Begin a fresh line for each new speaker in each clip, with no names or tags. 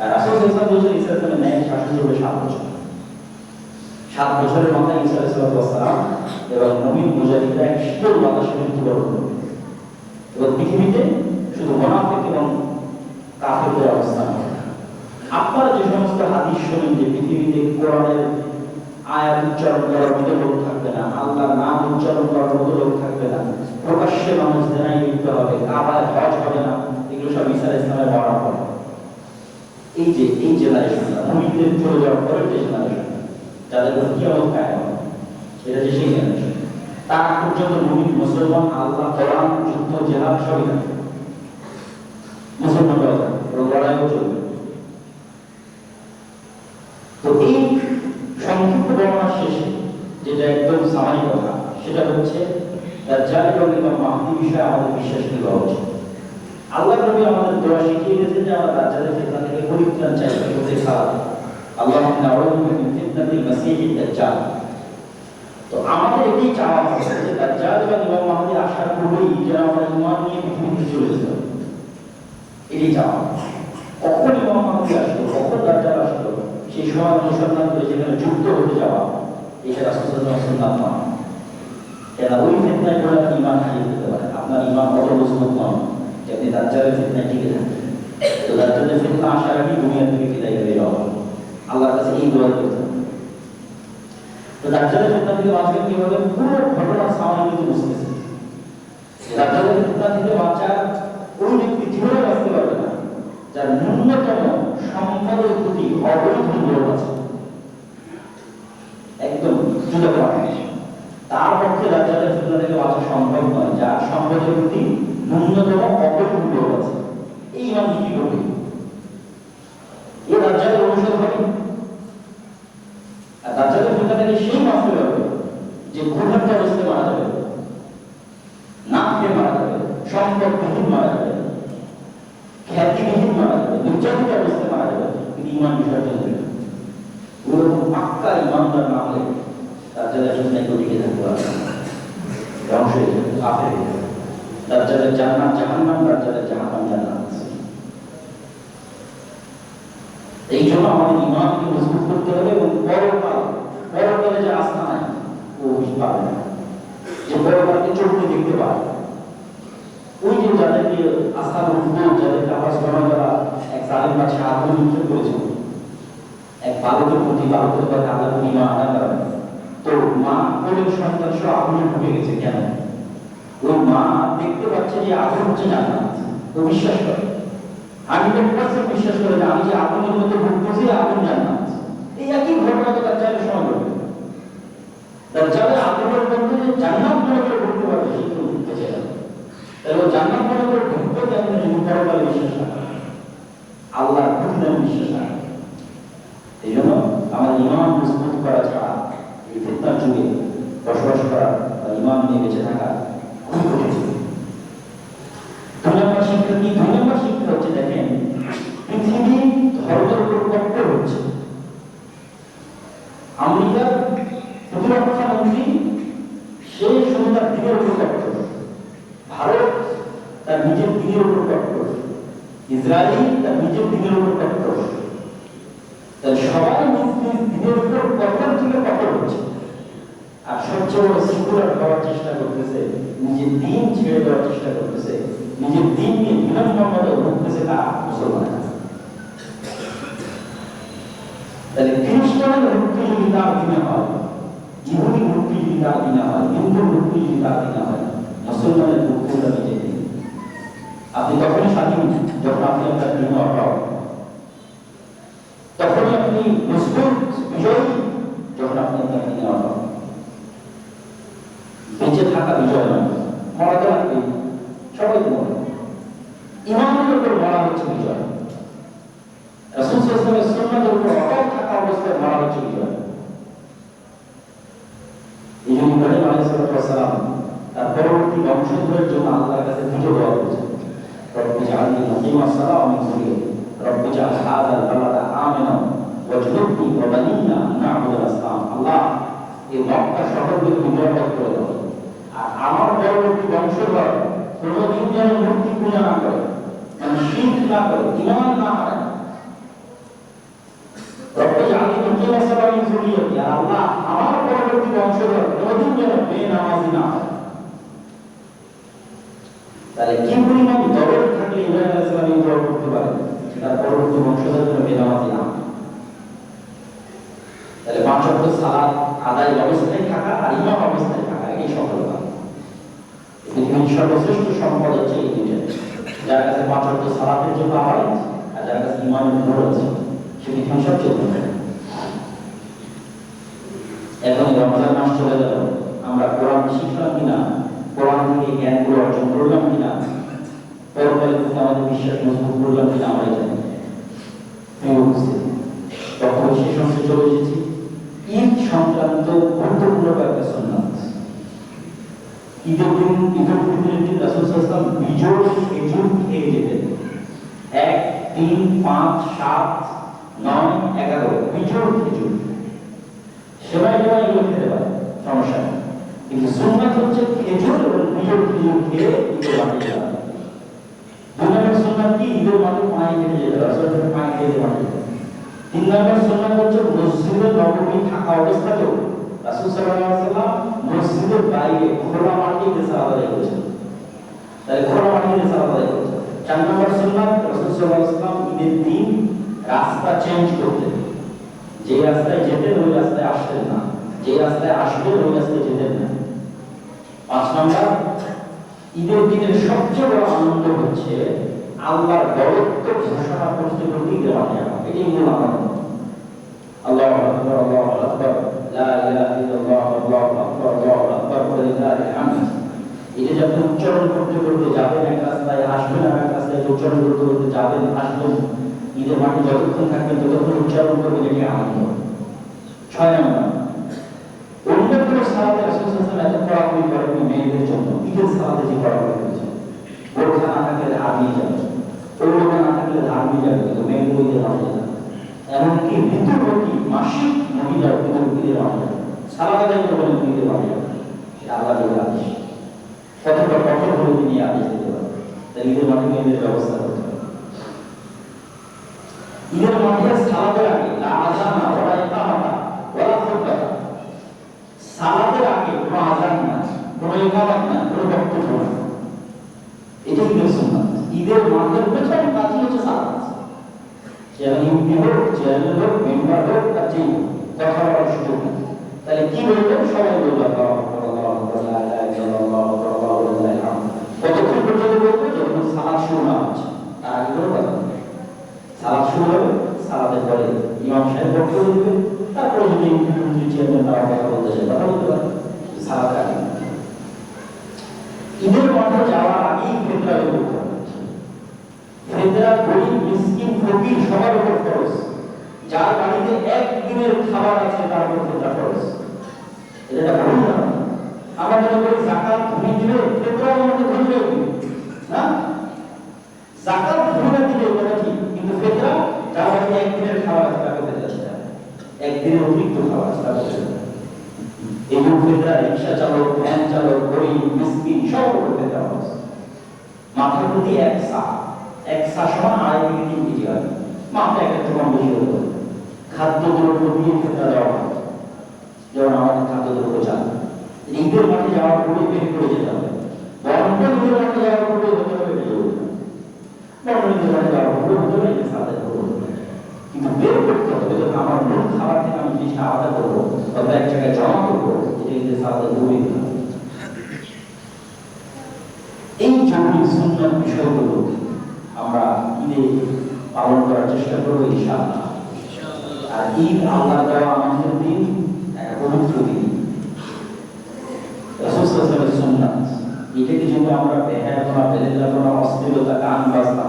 আর রাসূল সাল্লাল্লাহু আলাইহি ওয়াসাল্লাম ইসলামের ন্যায় শাসন করবে 7 বছর। 7 বছরের মাথায় ঈসা আলাইহিস সালাম এবং নবী মুজাহিদরা এক শীতল বাতাসে মৃত্যুবরণ করবে এবং পৃথিবীতে শুধু মুনাফিক এবং কাফেরদের অবস্থান হবে। আপনারা যে সমস্ত হাদিস শোনেন যে পৃথিবীতে কোরআনের আয়াত উচ্চারণ করার মতো লোক থাকবে না, আল্লাহর নাম উচ্চারণ করার মতো লোক থাকবে না, প্রকাশ্যে মানুষ জেনায় লিপ্ত হবে, কাবায় হজ হবে না, এগুলো সব ঈসা আলাইহিস সালামের বড় হবে। এই জেনারেশনটা মুমিনদের চলে যাওয়ার পরের যে জেনারেশন যাদের উপর কিয়ামত কায়েম হবে, এটা যে সেই জেনারেশন। তার পর্যন্ত মুমিন মুসলমান আল্লাহ কোরআন যুদ্ধ জিহাদ সবই থাকবে, মুসলমানরাও থাকবে এবং লড়াইও চলবে। তো এই সংক্ষিপ্ত বর্ণনা শেষে যেটা একদম সামান্য কথা, সেটা হচ্ছে দাজ্জাল এবং ইমাম মাহদী বিষয়ে আমাদের বিশ্বাস করা উচিত। আল্লাহ নবী আমাদের দোয়া শিখিয়ে দিয়েছেন যে আমরা দাজ্জালের ফিতনা থেকে পরিত্রাণ চাই, বলতে সালাত আল্লাহুম্মা নাউযু মিন ফিতনাতিল মাসীহিদ দাজ্জাল। তো আমাদের এটাই চাওয়া হচ্ছে যে দাজ্জাল এবং ইমাম মাহদী আসার পূর্বেই যেন আমরা ঈমান নিয়ে পৃথিবীতে চলে যেতে হবে, এটাই চাওয়া। কখন ইমাম মাহদী আসলো, কখন দাজ্জাল আসলো, সেই সময় অনুসন্ধান করে যেখানে যুক্ত হতে যাওয়া, এটা রাসূল সাল্লাল্লাহু আলাইহি ওয়াসাল্লাম নয়। কেন ওই ফিতনায় পড়ে আপনি ঈমান হারিয়ে দিতে পারেন, আপনার ঈমান অত মজবুত নয় যে আপনি দাজ্জালের ফিতনায় টিকে থাকবেন। তো দাজ্জালের ফিতনা আসার আগেই দুনিয়া থেকে বিদায় হয়ে যাওয়া, আল্লাহর কাছে এই দোয়া করতে হবে। তো দাজ্জালের ফিতনা থেকে বাঁচবেন কিভাবে? পুরো ঘটনা সামনে কিন্তু বুঝতেছে। দাজ্জালের ফিতনা থেকে বাঁচার ওই ব্যক্তি জীবনে বাঁচতে পারবে না যার ন্যূনতম সম্পদের প্রতি অবৈধ লোভ আছে, একদম জুতা পড়া। তার পক্ষে দাজ্জালের ফিতনা থেকে বাঁচা সম্ভব নয় যার সম্পদের প্রতি ন্যূনতম অবৈধ লোভ আছে। এই মানুষ কি করবে? এই দাজ্জালের অনুসরণ হবে। আর দাজ্জালের ফিতনা থেকে সেই বাঁচতে পারবে যে ঘুণার অবস্থায় মারা যাবে, না খেয়ে মারা যাবে, সম্পদবিহীন মারা যাবে, খ্যাতিবিহীন মারা যাবে, নির্যাতিত অবস্থায় মারা যাবে, কিন্তু ঈমান বিসর্জন দেবে। ওরকম পাক্কা ঈমানদার না হলে দাজ্জালের ফিতনায় কেউ টিকে থাকতে পারবে না, ধ্বংস হয়ে যাবে, কাফের হয়ে যাবে। দাজ্জালের জান্নাত জাহান্নাম, দাজ্জালের জাহান্নাম জান্নাত। এই জন্য আমাদের ঈমানকে মজবুত করতে হবে এবং পরকালে যে আস্থা নাই ও পাবে না, যে পরকালকে চোখে দেখতে পাবে। ওই যে যাদেরকে আস্থা মজবুত, যাদেরকে আওয়াজ করা যারা এক জালিম বাদশা আত্মনিক্ষেপ করেছিল এক বালকের প্রতি, বালকের কথা আল্লাহ ঈমান আনা করেন। তো মা কোলের সন্তান সহ আগুনে ঢুকে গেছে। কেন? ওই মা দেখতে পাচ্ছে যে আগুন হচ্ছে জান্নাত, ও বিশ্বাস করে, 100% বিশ্বাস করে যে আমি যে আগুনের মধ্যে ঢুকতেছি আগুন জান্নাত। এই একই ঘটনা তো দাজ্জালের সময় ঘটবে। দাজ্জালের আগুনের মধ্যে জান্নাত মনে করে ঢুকতে পারবে, সেই কেউ ঢুকতে চায় না। তাহলে জান্নাত মনে করে ঢুকতে কেমন? যদি পরকালে বিশ্বাস না করে, আল্লাহর প্রতি বিশ্বাস না করে। এই জন্য আমাদের ঈমান মজবুত করা ছাড়া এই ফিতনার যুগে বসবাস করা বা ঈমান নিয়ে বেঁচে থাকা খুব কঠিন। 2 নম্বর শিক্ষা কি? 2 নম্বর শিক্ষা হচ্ছে, দেখেন পৃথিবী ধর্মের উপর কট্টর হচ্ছে। আমেরিকার প্রতিরক্ষা মন্ত্রী সে শুধু তার দিনের উপর কট্টর, ভারত তার নিজের দিনের উপর কট্টর, ইসরায়েল তার নিজের দিনের উপর কট্টর। সবাই নিজ নিজ দিনের উপর কঠোর থেকে কঠোর হচ্ছে। আর সবচেয়ে বড় সিকুলার হওয়ার চেষ্টা করতেছে, নিজের দিন ছেড়ে দেওয়ার চেষ্টা করতেছে, নিজের দিনকে বিনম্রভাবে ভুগতেছে তা মুসলমানেরা। তাহলে খ্রিস্টানের মুক্তি যদি তার দিনে হয়, ইহুদি মুক্তি যদি তার দিনে হয়, হিন্দুর মুক্তি যদি তার দিনে হয়, মুসলমানের মুক্তিটা নিজের দিন। আপনি তখনই স্বাধীন যখন আপনি আপনার দিনে অটল, তখনই আপনি মজবুত বিজয়ী যখন আপনি আপনার দিনে অটল। বেঁচে থাকা বিজয় নয়, মরা তো লাগবে, সবাই তো মরে। ঈমানের উপর মরা হচ্ছে বিজয়, রাসূল সাল্লাল্লাহু আলাইহি ওয়াসাল্লামের উপর অটল থাকা অবস্থায় মরা হচ্ছে বিজয়। এই জন্য ইব্রাহিম আলাইহিস সালাম তার পরবর্তী বংশধরের জন্য আল্লাহর কাছে দুটো দোয়া করেছেন, রব্বি জাআলনি মুকিমাস সালাতি ওয়া মিন যুররিয়্যাতি, রব্বি জাআল হাযাল বালাদা আমিনা ওয়াজনুবনি ওয়া বানিনা না'বুদাল আসনাম। আল্লাহ এই মক্কা শহরকে বিজয়লাভ করে দাও, আর আমার পরবর্তী বংশধর কোনদিন যেন মূর্তি পূজা না করে, মানে শিরক না করে, ঈমান না হারায়। বংশধর কোনদিন যেন বেনামাজি না হয়। তাহলে কি পরিমাণ দরদ থাকলে ইব্রাহিম আলাইহিস সালাম এই দোয়া করতে পারেন সেটা পরবর্তী বংশধর যেন বেনামাজি না হয়। তাহলে 5 ওয়াক্ত সালাত আদায় অবস্থায় থাকা আর ইমাম অবস্থায় থাকা এই সফলতা। পৃথিবীর সর্বশ্রেষ্ঠ সম্পদ হচ্ছে এই দুইটা, যার কাছে 5 ওয়াক্ত সালাতের জন্য আওয়াজ আর যার কাছে ইমামের নূর আছে, সে পৃথিবীর সবচেয়ে ধনী। এখন রমজান মাস চলে গেল, আমরা কোরআন শিখলাম কিনা, কোরআন থেকে জ্ঞানগুলো অর্জন করলাম কিনা, পরকালের প্রতি আমাদের বিশ্বাস মজবুত করলাম কিনা আমরা জানি। তখন শেষ অংশে চলে এসেছি ঈদ সংক্রান্ত গুরুত্বপূর্ণ কয়েকটা সুন্নাত। ঈদের দিন, ঈদুল ফিতরের দিন রাসূল সাল্লাল্লাহু আলাইহি ওয়াসাল্লাম বিজোড় খেজুর খেয়ে যেতেন। 1, 3, 5, 7, 9, 11 বিজোড় খেজুর। সেবাই এগুলো খেতে পারে, সমস্যা নেই, কিন্তু সুন্নাত হচ্ছে খেজুর এবং বিজোড় খেজুর খেয়ে ঈদের মাঠে যাওয়া। 2 নম্বর সুন্নাত কি? ঈদের মাঠে পানি খেতে যেতে, রাসূল পানি খেতে মাঠে যেতেন। 3 নম্বর সুন্নাত হচ্ছে মসজিদে নববী থাকা অবস্থাতেও রাসূল সাল্লাল্লাহু আলাইহি ওয়াসাল্লাম মসজিদের বাইরে খোলা মাটিতে সালাত আদায় করেছেন। তাহলে খোলা মাটিতে সালাত আদায় করেছেন। 4 নম্বর সুন্নাত, রাসূল সাল্লাল্লাহু আলাইহি ওয়াসাল্লাম ঈদের দিন রাস্তা চেঞ্জ করতেন। যে রাস্তায় যেতেন ওই রাস্তায় আসতেন না, যে রাস্তায় আসবেন ওই রাস্তায় যেতেন না। 5 নম্বর, ঈদের দিনের সবচেয়ে বড় আনন্দ হচ্ছে আল্লাহর বরত্ব ঘোষণা করতে করতে ঈদের মাঠে যাওয়া। এটাই মূল আনন্দ। আল্লাহু আকবার, আল্লাহু আকবার, লা ইলাহা ইল্লাল্লাহ, আল্লাহু আকবার, আল্লাহু আকবার, ওয়া লিল্লাহিল হামদ। এটা যখন উচ্চারণ করতে করতে যাবেন এক রাস্তায়, আসবেন আর এক রাস্তায়, উচ্চারণ করতে করতে যাবেন আসবেন, ঈদের মাঠে যতক্ষণ থাকবেন ততক্ষণ উচ্চারণ করবেন, এটি আনন্দ। 6 নম্বর, অন্য কোনো সালাতে রাসূল সাল্লাল্লাহু আলাইহি ওয়াসাল্লাম এত কড়াকড়ি করেননি মেয়েদের জন্য। ঈদের সালাতে যে কড়াকড়ি করেছেন, বোরখা না থাকলে ধার দিয়ে যাবে, ওড়না না থাকলে ধার দিয়ে যাবে, কিন্তু মেয়েদের ঈদের মাঠে যাবে। এমনকি ঋতুবতী মাসিক মহিলা ঈদের মাঠে যাবে, সালাত আদায় করবেন ঈদের মাঠে যাবে। এটা আল্লাহর আদেশ। কতটা কঠোর হলে তিনি আদেশ দিতে পারেন। তাই ঈদের মাঠে মেয়েদের ব্যবস্থা করতে হবে। ঈদের মাঠে সালাতের আগে লা আযানা ওয়া ইকামাতা ওয়া খুতবা, সালাতের আগে কোনো আযান না, কোনো ইকামত না, কোনো বক্তব্য না। এটা ঈদের সুন্নাত। ঈদের মাঠের প্রথম কাজ হচ্ছে সালাত। যেন ইউপি হোক, চ্যানেল হোক, মেম্বার হোক, আর যেই হোক, কথা বলার সুযোগ নেই। তাহলে কি বলবো? সবাই বলবো আল্লাহু আকবার, আল্লাহু আকবার, লা ইলাহা ইল্লাল্লাহ, আল্লাহু আকবার, ওয়া লিল্লাহিল হামদ। কতক্ষণ পর্যন্ত বলবো? যখন সালাত শুরু না হচ্ছে, তার আগে কোনো কথা নেই। সালাত শুরু হবে, সালাতের পরে ইমাম সাহেব বক্তব্য দিবেন, তারপরে যদি ইউপি চেয়ারম্যান তারা কথা বলতে চায় কথা বলতে পারে, সালাত আগে। ঈদের মাঠে যাওয়ার আগেই ফিতরা করতে হবে। ফিতরা গরিব, মিসকিন, ফকির সবার উপর ফরজ। যার বাড়িতে একদিনের খাবার আছে তার উপর ফিতরা ফরজ। এটা ভুল না। আমরা মনে করি যাকাত ধনী দিলে ফিতরাও আমাদের ধনী হয়ে যাবে না। যাকাত ধনীরা দিলে এটা ঠিক, কিন্তু ফিতরা যার বাড়িতে একদিনের খাবার আছে তাকে ফিতরা দিতে হবে। একদিনের অতিরিক্ত খাবার আছে তাকে ফিতরা দিতে হবে। এই ফিতরা রিকশা চালক, ভ্যান চালক, গরিব, মিসকিন সব উপর ফিতরা ফরজ। মাথার প্রতি এক সা সমান 2.5 থেকে 3 কেজি হয়। মাথা একটা কম বেশি হতে পারে। খাদ্যদ্রব্য দিয়ে ফিতরা দেওয়া হয়, যেমন আমাদের খাদ্যদ্রব্য চাল। ঈদের মাঠে যাওয়ার পরে বের করে যেতে হবে। বরং ঈদের মাঠে যাওয়ার পরে হতে হবে এটা জরুরি না। বরং ঈদের মাঠে যাওয়ার পরে হতে হবে এটা সাথে করবো, কিন্তু বের করতে হবে। যখন আমার মূল খাবার থেকে আমি জিনিসটা আলাদা করবো তবে এক জায়গায় জমা করবো, এটা ঈদের সাথে জরুরি না। এই জরুরি সুন্নাত বিষয়গুলো আমরা ঈদে পালন করার চেষ্টা করবো ইনশাআল্লাহ। আর ঈদ আল্লাহর দেওয়া আমাদের দিন, এক পবিত্র দিন, রাসূল সাল্লাল্লাহু আলাইহি ওয়াসাল্লামের সুন্নাত। এটাকে যদি আমরা বেহায়াপনা, বেলেজাপনা, অশ্লীলতা, গান বাজনা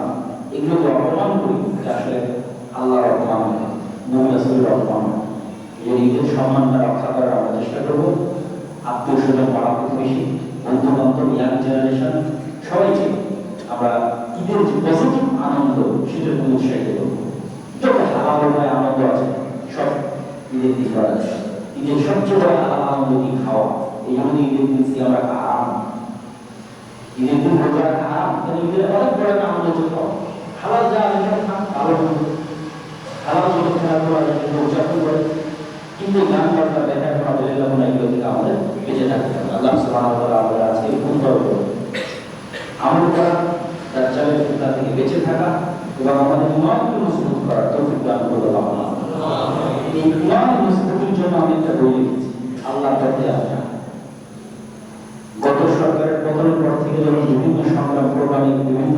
এগুলোকে অপমান করি, এটা আসলে আল্লাহর অপমান, নবী রাসূলের অপমান। এই ঈদের সম্মানটা রক্ষা করার আমরা চেষ্টা করবো। আত্মীয় স্বজন, পাড়া প্রতিবেশী, বন্ধু বান্ধব, ইয়াং জেনারেশন সবাইকে আমরা ঈদের যে পজিটিভ আনন্দ সেটার জন্য উৎসাহিত করবো। যত হালাল হয় আনন্দ আছে সব ঈদের দিন করা যায়। ঈদের সবচেয়ে বড় হালাল আনন্দ কি? খাওয়া। এই জন্য ঈদের দিন আমরা হারাম, ঈদের দিন রোজা হারাম, ঈদের অনেক বড় একটা আনন্দ হচ্ছে খাওয়া। হালাল যা আছে সব খান, ভালো হালাল যত খেলা করা যায় উদযাপন করে, কিন্তু গান বাজনা দেখা করা বেলে যাবো না, এগুলো থেকে আমাদের বেঁচে থাকতে হবে। আল্লাহ সুবহানাহু ওয়া তাআলা আমাদের আজকে সুন্দর আমল করা, দাজ্জালের ফিতনা থেকে বেঁচে থাকা এবং আমাদের ঈমানকে মজবুত করার তৌফিক দান করুন আল্লাহ। এই ঈমান মজবুতির জন্য আমি একটা বই লিখেছি, আল্লাহর পথে আসা। গত সরকারের পতনের পর থেকে যখন বিভিন্ন সংগ্রাম প্রোগ্রামে বিভিন্ন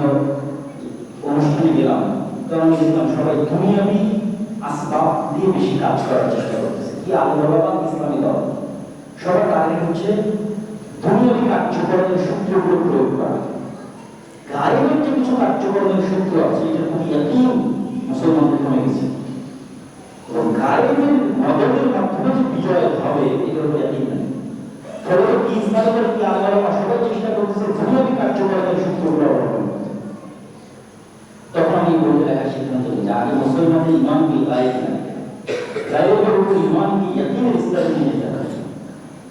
অনুষ্ঠানে গেলাম, তখন আমি দেখলাম সবাই দুনিয়াবি আসবাব দিয়ে বেশি কাজ করার চেষ্টা করতেছে। কি আল্লাহবাদ ইসলামী দল সবার টার্গেট হচ্ছে দুনিয়াবি কার্যকরণের সূত্রগুলো প্রয়োগ করা। গায়েবের যে কিছু কার্যকরণের সূত্র আছে, এটার প্রতি ইয়াকিন মুসলমানদের কমে গেছে এবং গায়েবের মদদের মাধ্যমে যে বিজয় হবে এটার উপর ইয়াকিন নেই। ফলে কি ইসলামের কি আল্লাহবাদ সবাই চেষ্টা করতেছে দুনিয়াবি কার্যকরণের সূত্রগুলো অবলম্বন করতে। তখন আমি বলতে লেখার সিদ্ধান্ত নিই যে আগে মুসলমানদের ঈমান কি গায়েব না, গায়েবের উপর ঈমান কি ইয়াকিনের স্তরে নিয়ে যেতে হবে,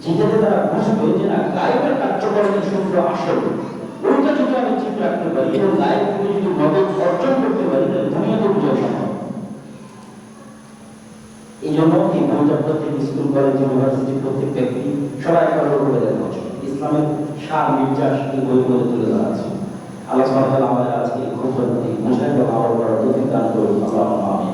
যেটাতে তারা বুঝবে যে না গায়েবের কার্যকরণের সূত্র আসল। ওইটা যদি আমি ঠিক রাখতে পারি এবং গায়েব থেকে যদি মদত অর্জন করতে পারি তাহলে দুনিয়াতে বিজয় সম্ভব। এই জন্য এই বইটা প্রত্যেক স্কুল, কলেজ, ইউনিভার্সিটি প্রত্যেক ব্যক্তি সবাই করার উপরে দেখা উচিত। ইসলামের সার নির্যাস এই বই বলে তুলে ধরা আছে। আল্লাহ সুবহানাহু ওয়া তাআলা আমাদের আজকে খুব বুঝায় এবং আমল করার তৌফিক দান করুন। আল্লাহুম্মা আমিন।